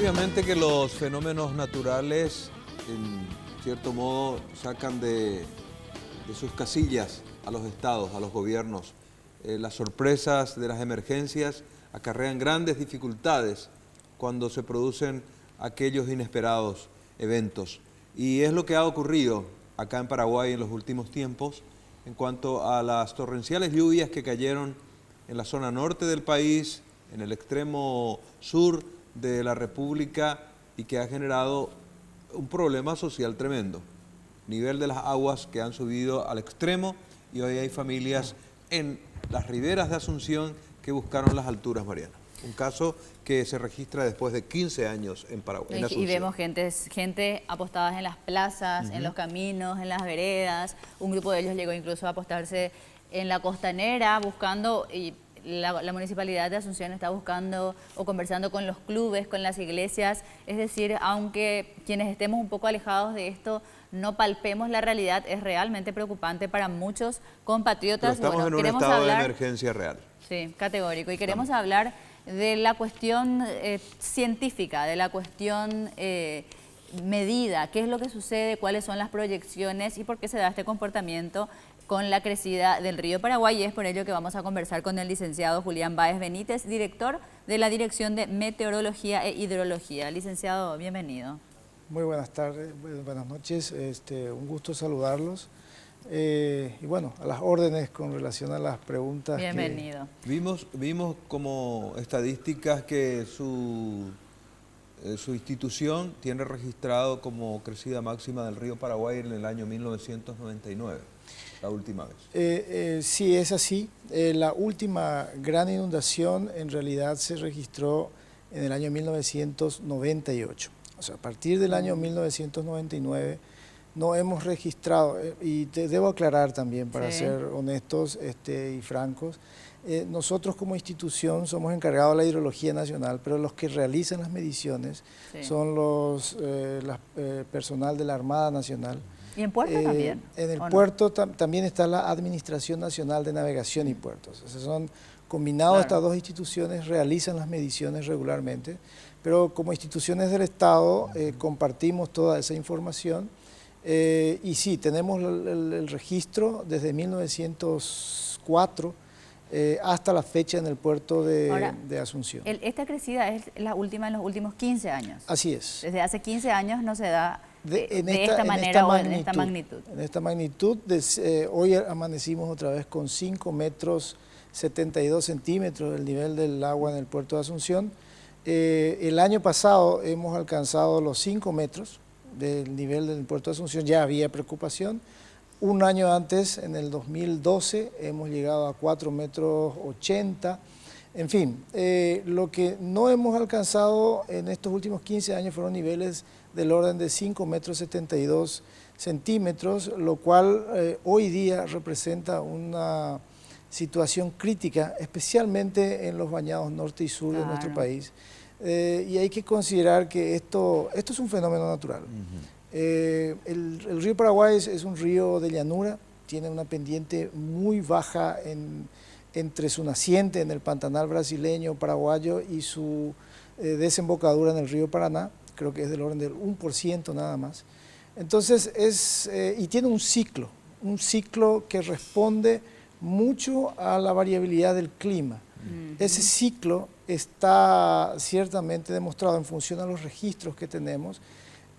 Obviamente que los fenómenos naturales, en cierto modo, sacan de sus casillas a los estados, a los gobiernos. Las sorpresas de las emergencias acarrean grandes dificultades cuando se producen aquellos inesperados eventos. Y es lo que ha ocurrido acá en Paraguay en los últimos tiempos en cuanto a las torrenciales lluvias que cayeron en la zona norte del país, en el extremo sur de la República, y que ha generado un problema social tremendo. Nivel de las aguas que han subido al extremo, y hoy hay familias en las riberas de Asunción que buscaron las alturas, Mariana. Un caso que se registra después de 15 años en Paraguay. Y vemos gente apostada en las plazas, en los caminos, en las veredas. Un grupo de ellos llegó incluso a apostarse en la costanera buscando, y la Municipalidad de Asunción está buscando o conversando con los clubes, con las iglesias. Es decir, aunque quienes estemos un poco alejados de esto no palpemos la realidad, es realmente preocupante para muchos compatriotas. Pero estamos en un estado de emergencia real. Sí, categórico. Y queremos hablar de la cuestión científica, de la cuestión medida, qué es lo que sucede, cuáles son las proyecciones y por qué se da este comportamiento con la crecida del río Paraguay. Y es por ello que vamos a conversar con el licenciado Julián Báez Benítez, director de la Dirección de Meteorología e Hidrología. Licenciado, bienvenido. Muy buenas tardes, buenas noches, un gusto saludarlos. Y bueno, a las órdenes con relación a las preguntas. Bienvenido. Vimos como estadísticas que su institución tiene registrado como crecida máxima del río Paraguay en el año 1999, la última vez. Sí, es así. La última gran inundación en realidad se registró en el año 1998. O sea, a partir del año 1999 no hemos registrado, y te debo aclarar también para ser honestos y francos, nosotros como institución somos encargados de la hidrología nacional, pero los que realizan las mediciones son personal de la Armada Nacional. ¿Y en puerto también? En el puerto también está la Administración Nacional de Navegación y Puertos. O sea, son combinados, estas dos instituciones realizan las mediciones regularmente, pero como instituciones del Estado compartimos toda esa información. Y sí, tenemos el registro desde 1904 hasta la fecha en el puerto de Asunción. Esta crecida es la última en los últimos 15 años. Así es. Desde hace 15 años no se da de esta manera o en esta magnitud. En esta magnitud, hoy amanecimos otra vez con 5 metros 72 centímetros del nivel del agua en el puerto de Asunción. El año pasado hemos alcanzado los 5 metros del nivel del puerto de Asunción, ya había preocupación. Un año antes, en el 2012, hemos llegado a 4 metros 80. En fin, lo que no hemos alcanzado en estos últimos 15 años fueron niveles del orden de 5 metros 72 centímetros, lo cual hoy día representa una situación crítica, especialmente en los bañados norte y sur de nuestro país. Y hay que considerar que esto es un fenómeno natural. El río Paraguay es un río de llanura, tiene una pendiente muy baja entre su naciente en el Pantanal brasileño, paraguayo, y su desembocadura en el río Paraná, creo que es del orden del 1% nada más. Entonces, y tiene un ciclo que responde mucho a la variabilidad del clima. Ese ciclo está ciertamente demostrado en función a los registros que tenemos,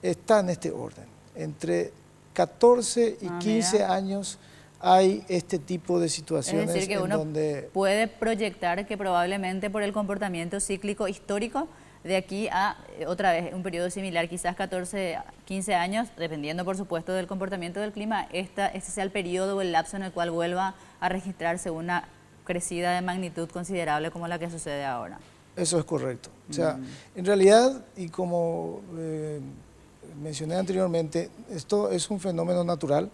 está en este orden. Entre 14 y 15 años hay este tipo de situaciones. Es decir, que uno puede proyectar que probablemente por el comportamiento cíclico histórico de aquí a otra vez un periodo similar, quizás 14, 15 años, dependiendo por supuesto del comportamiento del clima, este sea el periodo o el lapso en el cual vuelva a registrarse una crecida de magnitud considerable como la que sucede ahora. Eso es correcto. O sea, en realidad, y como mencioné anteriormente, esto es un fenómeno natural.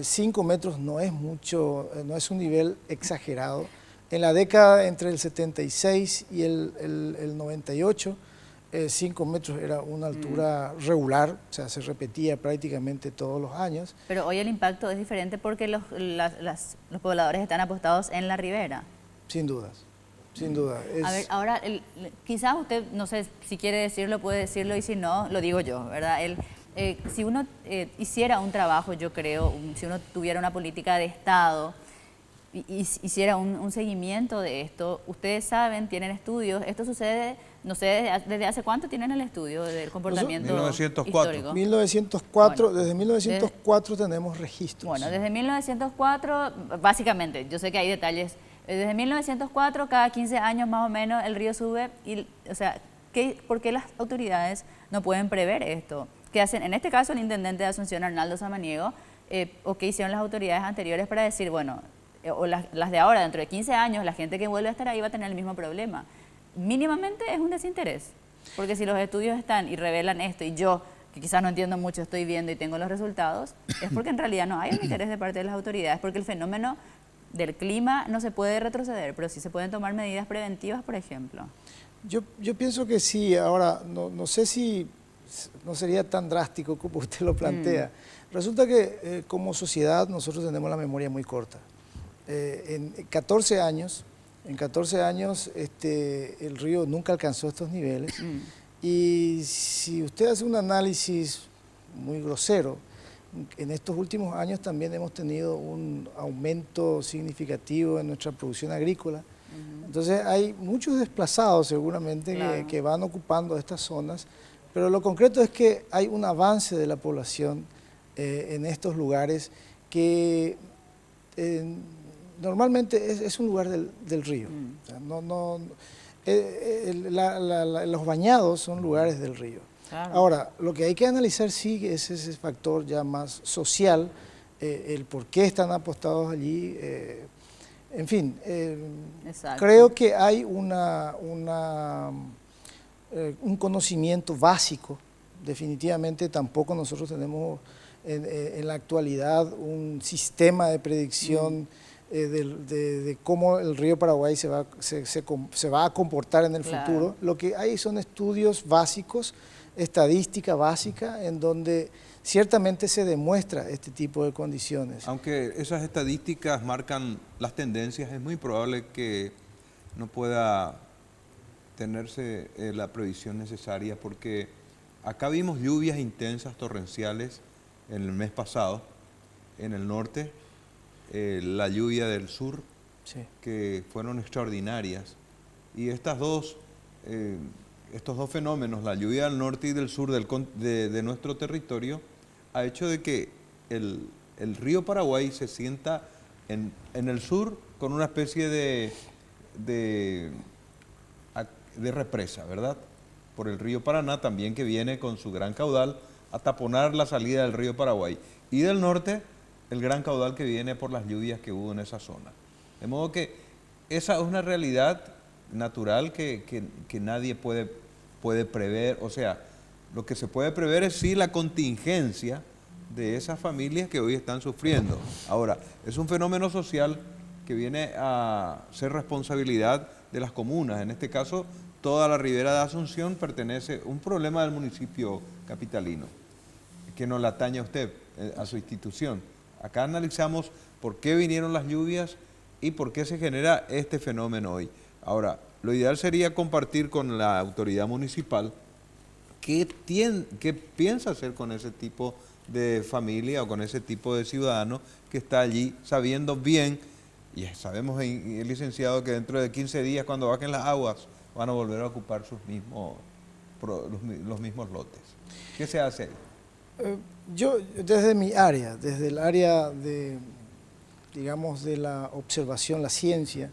5 metros no es mucho, no es un nivel exagerado. En la década entre el 76 y el 98, 5 metros era una altura regular, o sea, se repetía prácticamente todos los años. Pero hoy el impacto es diferente porque los pobladores están apostados en la ribera. Sin dudas. sin duda. A ver, ahora, quizás usted, no sé si quiere decirlo, puede decirlo, y si no, lo digo yo, ¿verdad? Si uno hiciera un trabajo, yo creo, si uno tuviera una política de Estado, hiciera un seguimiento de esto, ustedes saben, tienen estudios, esto sucede, no sé, ¿desde hace cuánto tienen el estudio del comportamiento 1904. histórico? 1904, Bueno, desde 1904 tenemos registros. Bueno, desde 1904, básicamente, yo sé que hay detalles, desde 1904, cada 15 años más o menos, el río sube, y, o sea, ¿por qué las autoridades no pueden prever esto? ¿Qué hacen? En este caso, el intendente de Asunción, Arnaldo Samaniego, o qué hicieron las autoridades anteriores para decir, bueno, o las de ahora, dentro de 15 años, la gente que vuelve a estar ahí va a tener el mismo problema. Mínimamente es un desinterés, porque si los estudios están y revelan esto, y yo, que quizás no entiendo mucho, estoy viendo y tengo los resultados, es porque en realidad no hay un interés de parte de las autoridades, porque el fenómeno del clima no se puede retroceder, pero sí se pueden tomar medidas preventivas, por ejemplo. Yo pienso que sí. Ahora, no sé si no sería tan drástico como usted lo plantea. Resulta que como sociedad nosotros tenemos la memoria muy corta. En 14 años el río nunca alcanzó estos niveles. Y si usted hace un análisis muy grosero, en estos últimos años también hemos tenido un aumento significativo en nuestra producción agrícola. Entonces hay muchos desplazados seguramente, claro, que van ocupando estas zonas, pero lo concreto es que hay un avance de la población en estos lugares que normalmente es un lugar del río. O sea, los bañados son lugares del río. Claro. Ahora, lo que hay que analizar sí es ese factor ya más social, el por qué están apostados allí. En fin, creo que hay un conocimiento básico. Definitivamente tampoco nosotros tenemos en la actualidad un sistema de predicción de cómo el río Paraguay se va a comportar en el futuro. Lo que hay son estudios básicos, estadística básica, en donde ciertamente se demuestra este tipo de condiciones. Aunque esas estadísticas marcan las tendencias, es muy probable que no pueda tenerse la previsión necesaria, porque acá vimos lluvias intensas, torrenciales, en el mes pasado, en el norte, la lluvia del sur, sí, que fueron extraordinarias. Y estos dos fenómenos, la lluvia del norte y del sur de nuestro territorio, ha hecho de que el río Paraguay se sienta en el sur con una especie de represa, ¿verdad? Por el río Paraná también, que viene con su gran caudal a taponar la salida del río Paraguay. Y del norte, el gran caudal que viene por las lluvias que hubo en esa zona. De modo que esa es una realidad natural que nadie puede prever. O sea, lo que se puede prever es sí la contingencia de esas familias que hoy están sufriendo. Ahora, es un fenómeno social que viene a ser responsabilidad de las comunas. En este caso, toda la ribera de Asunción pertenece a un problema del municipio capitalino, que no le atañe a usted, a su institución. Acá analizamos por qué vinieron las lluvias y por qué se genera este fenómeno hoy. Ahora, lo ideal sería compartir con la autoridad municipal qué piensa hacer con ese tipo de familia o con ese tipo de ciudadano que está allí, sabiendo bien, y sabemos, el licenciado, que dentro de 15 días, cuando bajen las aguas, van a volver a ocupar los mismos lotes. ¿Qué se hace ahí? Yo, desde mi área, desde el área de la observación, la ciencia,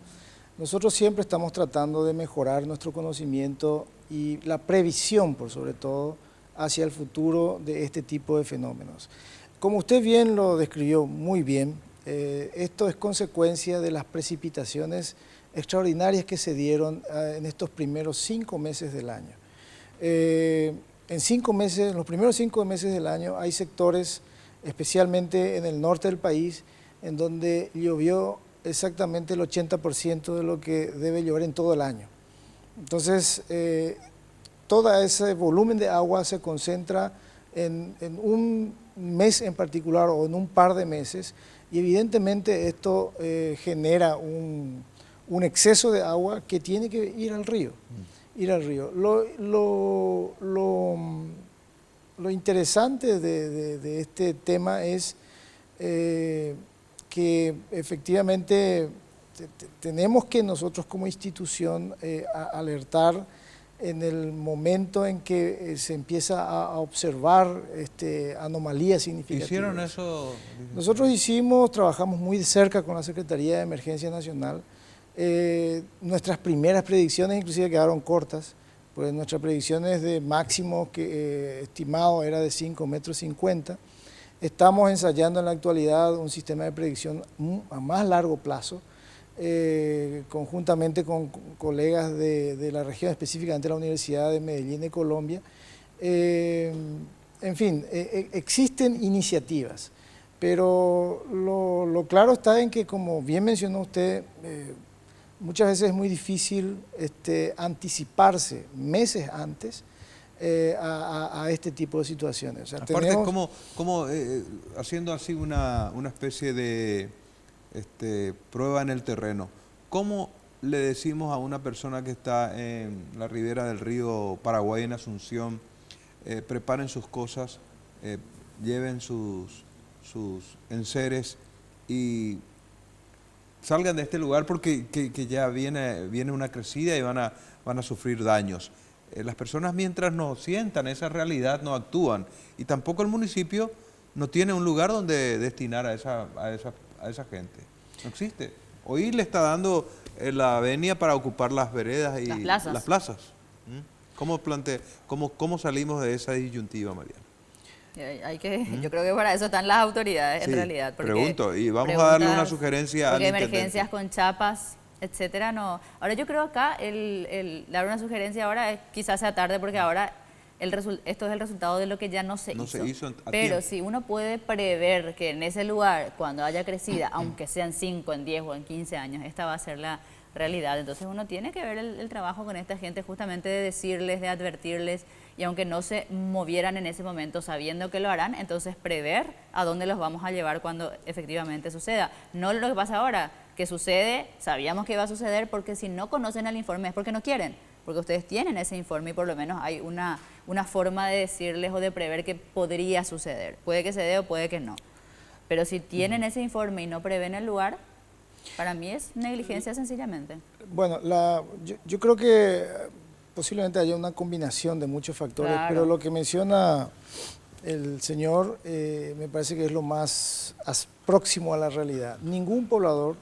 nosotros siempre estamos tratando de mejorar nuestro conocimiento y la previsión, por sobre todo, hacia el futuro de este tipo de fenómenos. Como usted bien lo describió muy bien, esto es consecuencia de las precipitaciones extraordinarias que se dieron en estos primeros 5 meses del año. En los primeros 5 meses del año hay sectores, especialmente en el norte del país, en donde llovió exactamente el 80% de lo que debe llover en todo el año. Entonces, todo ese volumen de agua se concentra en un mes en particular o en un par de meses, y evidentemente esto genera un un exceso de agua que tiene que ir al río. Ir al río. Lo interesante de este tema es que efectivamente tenemos que nosotros como institución alertar en el momento en que se empieza a observar anomalías significativas. ¿Hicieron eso? Nosotros trabajamos muy de cerca con la Secretaría de Emergencia Nacional. Nuestras primeras predicciones inclusive quedaron cortas, pues nuestras predicciones de máximo estimado era de 5,50 metros. Estamos ensayando en la actualidad un sistema de predicción a más largo plazo, conjuntamente con colegas de la región, específicamente la Universidad de Medellín de Colombia. En fin, existen iniciativas, pero lo claro está en que, como bien mencionó usted, muchas veces es muy difícil anticiparse meses antes a este tipo de situaciones. O sea, aparte, como haciendo así una especie de prueba en el terreno, ¿cómo le decimos a una persona que está en la ribera del río Paraguay en Asunción, preparen sus cosas, lleven sus enseres y salgan de este lugar porque ya viene una crecida y van a sufrir daños? Las personas, mientras no sientan esa realidad, no actúan, y tampoco el municipio no tiene un lugar donde destinar a esa gente. No existe. Hoy le está dando la venia para ocupar las veredas y las plazas. ¿Cómo salimos de esa disyuntiva, Mariana? Yo creo que para eso están las autoridades, en realidad. Pregunto, y vamos a darle una sugerencia al intendente. Emergencias con chapas, etcétera, no. Ahora yo creo acá, dar una sugerencia ahora quizás sea tarde, porque ahora esto es el resultado de lo que ya no se hizo. Pero si uno puede prever que en ese lugar, cuando haya crecida, aunque sean 5, en 10 o en 15 años, esta va a ser la realidad. Entonces uno tiene que ver el trabajo con esta gente, justamente de decirles, de advertirles, y aunque no se movieran en ese momento sabiendo que lo harán, entonces prever a dónde los vamos a llevar cuando efectivamente suceda. No lo que pasa ahora, que sucede, sabíamos que iba a suceder, porque si no conocen el informe es porque no quieren, porque ustedes tienen ese informe y por lo menos hay una forma de decirles o de prever que podría suceder. Puede que se dé o puede que no. Pero si tienen ese informe y no prevén el lugar, para mí es negligencia sencillamente. Bueno, yo creo que posiblemente haya una combinación de muchos factores, claro, pero lo que menciona el señor me parece que es lo más próximo a la realidad. Ningún poblador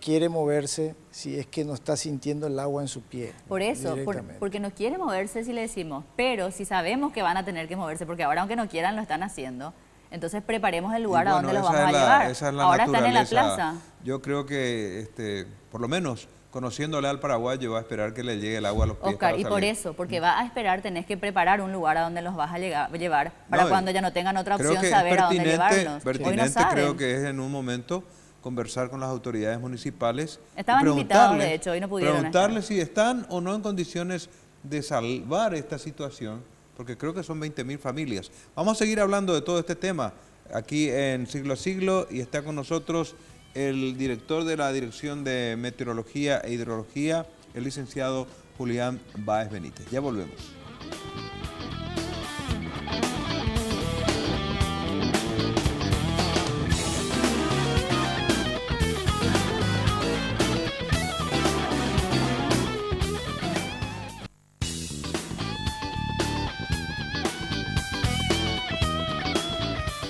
quiere moverse si es que no está sintiendo el agua en su pie. Por eso, porque no quiere moverse si le decimos, pero si sabemos que van a tener que moverse, porque ahora aunque no quieran lo están haciendo, entonces preparemos el lugar a donde los vamos a llevar. Esa es la ahora están en la plaza. Yo creo que, por lo menos, conociéndole al paraguayo, va a esperar que le llegue el agua a los pies. Oscar, y por eso, porque va a esperar, tenés que preparar un lugar a donde los vas a llevar para cuando ya no tengan otra opción, saber a dónde llevarlos. Pertinente, creo que es en un momento conversar con las autoridades municipales. Estaban invitados, de hecho, y no pudieron preguntarles si están o no en condiciones de salvar esta situación, porque creo que son 20.000 familias. Vamos a seguir hablando de todo este tema aquí en Siglo a Siglo, y está con nosotros el director de la Dirección de Meteorología e Hidrología, el licenciado Julián Báez Benítez. Ya volvemos.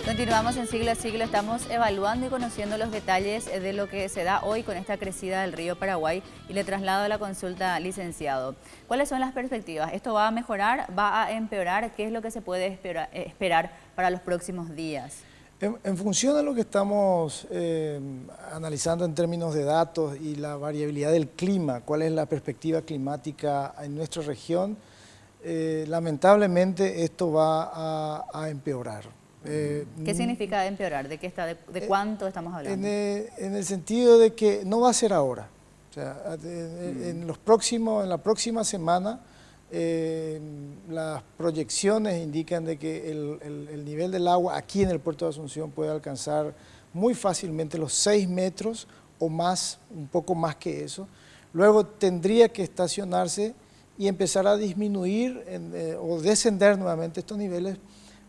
Continuamos en Siglo a Siglo, estamos evaluando y conociendo los detalles de lo que se da hoy con esta crecida del río Paraguay, y le traslado la consulta al licenciado. ¿Cuáles son las perspectivas? ¿Esto va a mejorar? ¿Va a empeorar? ¿Qué es lo que se puede esperar para los próximos días? En función de lo que estamos analizando en términos de datos y la variabilidad del clima, cuál es la perspectiva climática en nuestra región, lamentablemente esto va a empeorar. ¿Qué significa empeorar? ¿De cuánto estamos hablando? En el sentido de que no va a ser ahora. O sea, en la próxima semana las proyecciones indican de que el nivel del agua aquí en el puerto de Asunción puede alcanzar muy fácilmente los 6 metros o más, un poco más que eso. Luego tendría que estacionarse y empezar a disminuir o descender nuevamente estos niveles,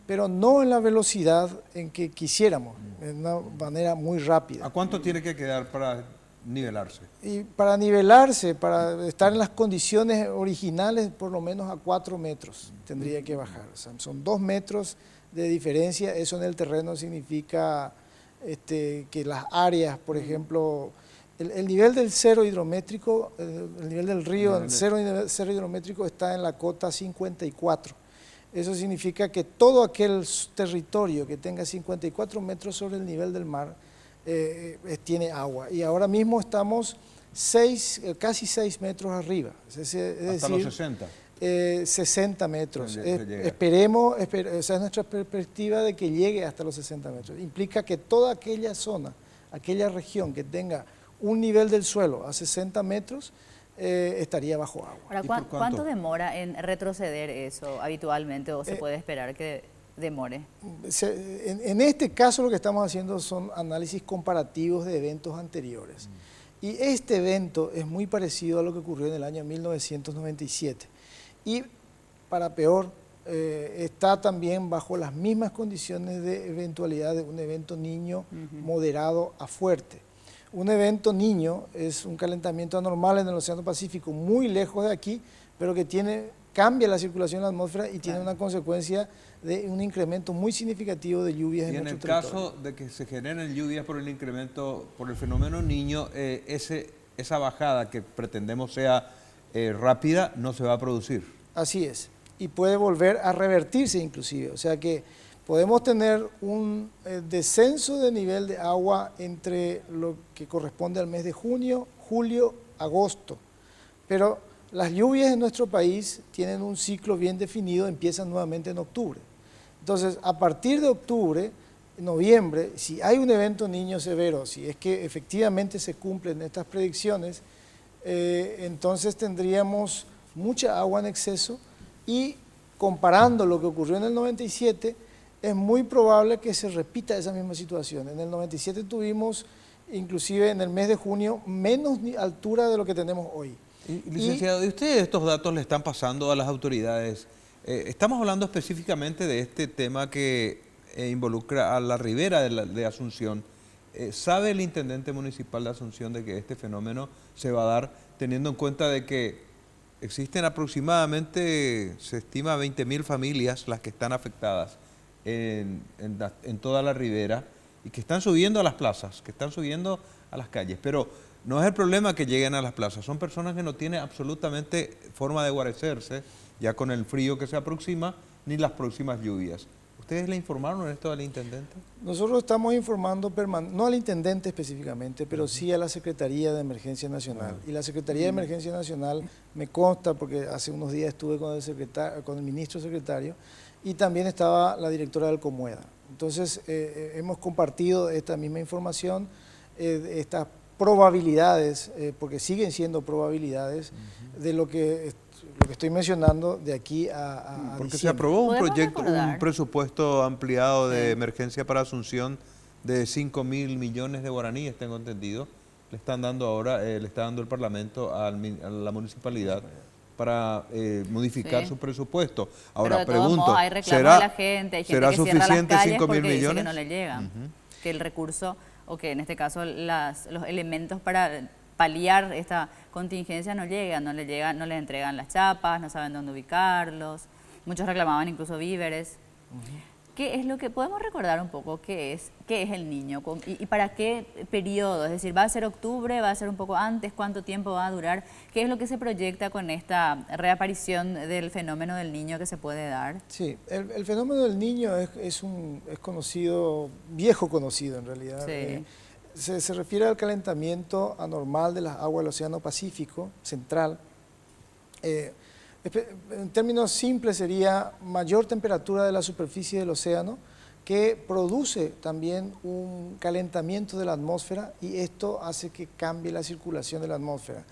pero no en la velocidad en que quisiéramos, de una manera muy rápida. ¿A cuánto tiene que quedar para nivelarse? Y para nivelarse, para estar en las condiciones originales, por lo menos a 4 metros tendría que bajar. O sea, son 2 metros de diferencia. Eso en el terreno significa que las áreas, por ejemplo, el nivel del cero hidrométrico, el nivel del río, el cero hidrométrico está en la cota 54. Eso significa que todo aquel territorio que tenga 54 metros sobre el nivel del mar tiene agua. Y ahora mismo estamos casi 6 metros arriba. Es hasta los 60. 60 metros. Esperemos, esa es nuestra perspectiva de que llegue hasta los 60 metros. Implica que toda aquella zona, aquella región que tenga un nivel del suelo a 60 metros, estaría bajo agua. Ahora, ¿cuánto demora en retroceder eso habitualmente o se puede esperar que demore? En este caso lo que estamos haciendo son análisis comparativos de eventos anteriores. Y este evento es muy parecido a lo que ocurrió en el año 1997. Y para peor, está también bajo las mismas condiciones de eventualidad de un evento niño moderado a fuerte. Un evento niño es un calentamiento anormal en el Océano Pacífico, muy lejos de aquí, pero que cambia la circulación en la atmósfera y tiene una consecuencia de un incremento muy significativo de lluvias en nuestro territorio. Y en el caso de que se generen lluvias por el incremento, por el fenómeno niño, esa bajada que pretendemos sea rápida, no se va a producir. Así es, y puede volver a revertirse inclusive, o sea que podemos tener un descenso de nivel de agua entre lo que corresponde al mes de junio, julio, agosto, pero las lluvias en nuestro país tienen un ciclo bien definido, empiezan nuevamente en octubre. Entonces, a partir de octubre, noviembre, si hay un evento niño severo, si es que efectivamente se cumplen estas predicciones, entonces tendríamos mucha agua en exceso y comparando lo que ocurrió en el 97, es muy probable que se repita esa misma situación. En el 97 tuvimos, inclusive en el mes de junio, menos altura de lo que tenemos hoy. Licenciado, ¿y ustedes estos datos le están pasando a las autoridades? Estamos hablando específicamente de este tema que involucra a la ribera de Asunción. ¿Sabe el intendente municipal de Asunción de que este fenómeno se va a dar teniendo en cuenta de que existen aproximadamente, se estima 20.000 familias las que están afectadas en toda la ribera y que están subiendo a las plazas, que están subiendo a las calles? Pero no es el problema que lleguen a las plazas, son personas que no tienen absolutamente forma de guarecerse, ya con el frío que se aproxima, ni las próximas lluvias. ¿Ustedes le informaron esto al intendente? Nosotros estamos informando, no al intendente específicamente, pero sí a la Secretaría de Emergencia Nacional. Y la Secretaría de Emergencia Nacional me consta, porque hace unos días estuve con el ministro secretario, y también estaba la directora del Comueda. Entonces, hemos compartido esta misma información, estas probabilidades, porque siguen siendo probabilidades, de lo que estoy mencionando de aquí a porque diciembre. se aprobó un presupuesto ampliado de emergencia para Asunción de 5.000 millones de guaraníes, tengo entendido. Le están dando ahora, le está dando el Parlamento a la municipalidad para modificar su presupuesto. Ahora pregunto, hay reclamos de la gente, hay gente ¿será que cierra las suficiente calles 5.000 porque millones? dice que no le llegan, que el recurso, o que en este caso los elementos para paliar esta contingencia no llegan, no les entregan las chapas, no saben dónde ubicarlos, muchos reclamaban incluso víveres. ¿Qué es lo que podemos recordar un poco? ¿Qué es el niño? ¿Y para qué periodo? Es decir, ¿va a ser octubre? ¿Va a ser un poco antes? ¿Cuánto tiempo va a durar? ¿Qué es lo que se proyecta con esta reaparición del fenómeno del niño que se puede dar? Sí, el fenómeno del niño es conocido, viejo conocido en realidad. Sí. Se refiere al calentamiento anormal de las aguas del Océano Pacífico Central. En términos simples sería mayor temperatura de la superficie del océano que produce también un calentamiento de la atmósfera y esto hace que cambie la circulación de la atmósfera.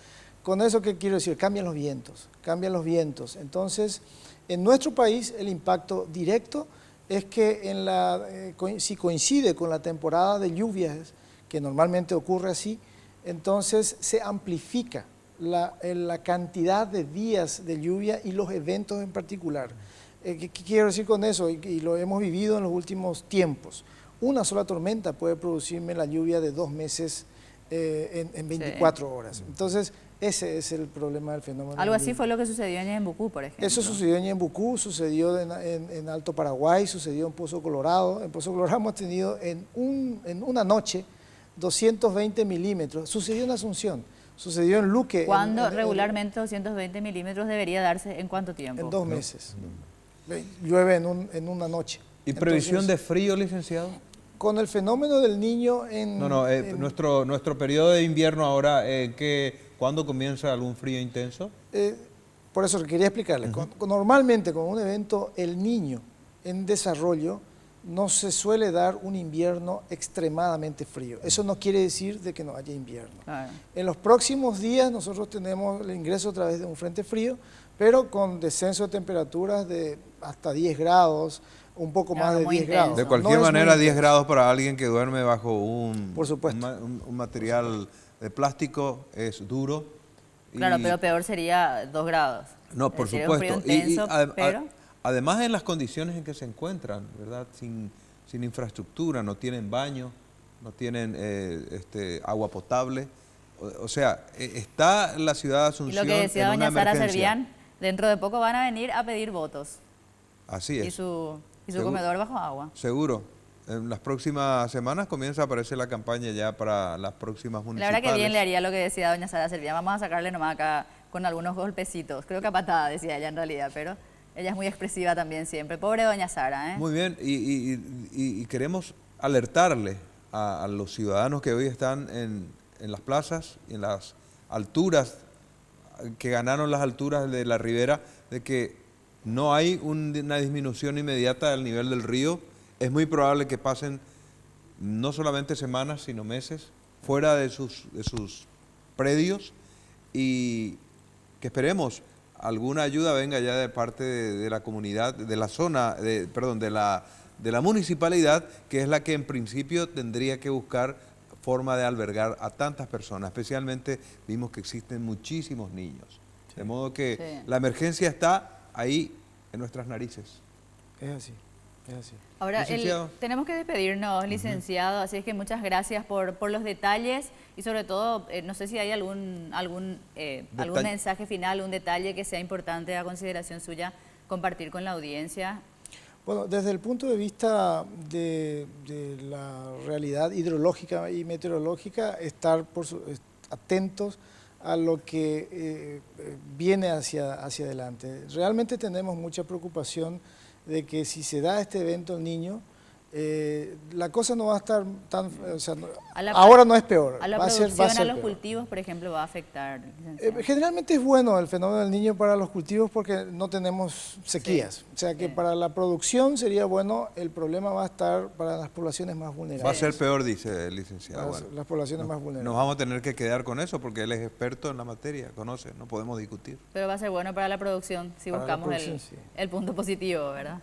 Con eso, ¿qué quiero decir? Cambian los vientos. Entonces, en nuestro país el impacto directo es que si coincide con la temporada de lluvias, que normalmente ocurre así, entonces se amplifica la cantidad de días de lluvia y los eventos en particular. ¿Qué quiero decir con eso? Y lo hemos vivido en los últimos tiempos. Una sola tormenta puede producirme la lluvia de 2 meses en 24 horas. Entonces, ese es el problema del fenómeno. Algo así fue lo que sucedió en Ñembucú, por ejemplo. Eso sucedió en Ñembucú, sucedió en Alto Paraguay, sucedió en Pozo Colorado. En Pozo Colorado hemos tenido en una noche 220 milímetros. Sucedió en Asunción, sucedió en Luque. ¿Cuándo regularmente 220 milímetros debería darse? ¿En cuánto tiempo? En 2 meses. Llueve en una noche. ¿Y previsión de frío, licenciado? Con el fenómeno del Niño nuestro periodo de invierno ahora, ¿cuándo comienza algún frío intenso? Por eso quería explicarle. Normalmente con un evento El Niño en desarrollo no se suele dar un invierno extremadamente frío. Eso no quiere decir de que no haya invierno. En los próximos días nosotros tenemos el ingreso a través de un frente frío, pero con descenso de temperaturas de hasta 10 grados, un poco más de 10 grados. De cualquier manera, 10 grados para alguien que duerme bajo por supuesto, un material de plástico es duro. Claro, pero peor sería 2 grados. No, por sería supuesto. Un frío intenso, pero... Además, en las condiciones en que se encuentran, ¿verdad? Sin infraestructura, no tienen baño, no tienen agua potable. O sea, está la ciudad de Asunción. Y lo que decía doña Sara Servián, dentro de poco van a venir a pedir votos. Así es. Y su comedor bajo agua. Seguro. En las próximas semanas comienza a aparecer la campaña ya para las próximas municipales. La verdad que bien le haría lo que decía doña Sara Servián. Vamos a sacarle nomás acá con algunos golpecitos. Creo que a patada, decía ella en realidad, pero ella es muy expresiva también siempre. Pobre doña Sara, ¿eh? Muy bien, y queremos alertarle a los ciudadanos que hoy están en las plazas, en las alturas, que ganaron las alturas de la ribera, de que no hay una disminución inmediata del nivel del río. Es muy probable que pasen no solamente semanas, sino meses fuera de sus predios, y que esperemos alguna ayuda venga ya de parte de la comunidad, de la zona, de la municipalidad, que es la que en principio tendría que buscar forma de albergar a tantas personas. Especialmente vimos que existen muchísimos niños. De modo que la emergencia está ahí en nuestras narices. Es así, es así. Ahora, tenemos que despedirnos, licenciado, así es que muchas gracias por los detalles y sobre todo, no sé si hay algún mensaje final, un detalle que sea importante a consideración suya compartir con la audiencia. Bueno, desde el punto de vista de la realidad hidrológica y meteorológica, estar atentos a lo que viene hacia adelante. Realmente tenemos mucha preocupación de que si se da este evento El Niño, la cosa no va a estar tan... O sea, ahora no es peor. A la producción, a los cultivos, por ejemplo, va a afectar. Generalmente es bueno el fenómeno del Niño para los cultivos porque no tenemos sequías. Sí. O sea que para la producción sería bueno, el problema va a estar para las poblaciones más vulnerables. Va a ser peor, dice el licenciado. Las poblaciones más vulnerables. Nos vamos a tener que quedar con eso porque él es experto en la materia, conoce, no podemos discutir. Pero va a ser bueno para la producción si buscamos el punto positivo, ¿verdad?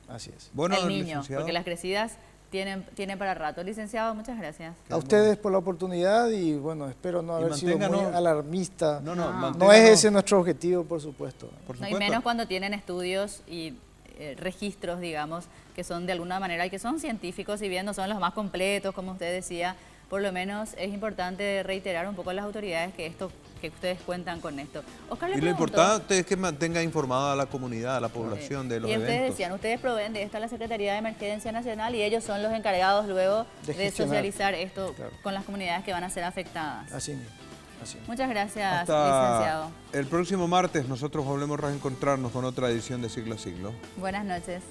Así es. Bueno, el niño, porque las crecidas tienen para rato. Licenciado, muchas gracias. A ustedes por la oportunidad y bueno, espero no haber sido muy alarmista. No es ese nuestro objetivo, por supuesto. Y menos cuando tienen estudios y registros, digamos, que son de alguna manera y que son científicos, si bien no son los más completos, como usted decía, por lo menos es importante reiterar un poco a las autoridades que ustedes cuentan con esto. Oscar le preguntó, lo importante es que mantenga informada a la comunidad, a la población de los eventos. Y ustedes decían, ustedes proveen de esto a la Secretaría de Emergencia Nacional y ellos son los encargados luego de socializar esto con las comunidades que van a ser afectadas. Así mismo. Muchas gracias, licenciado. El próximo martes nosotros volvemos a reencontrarnos con otra edición de Siglo a Siglo. Buenas noches.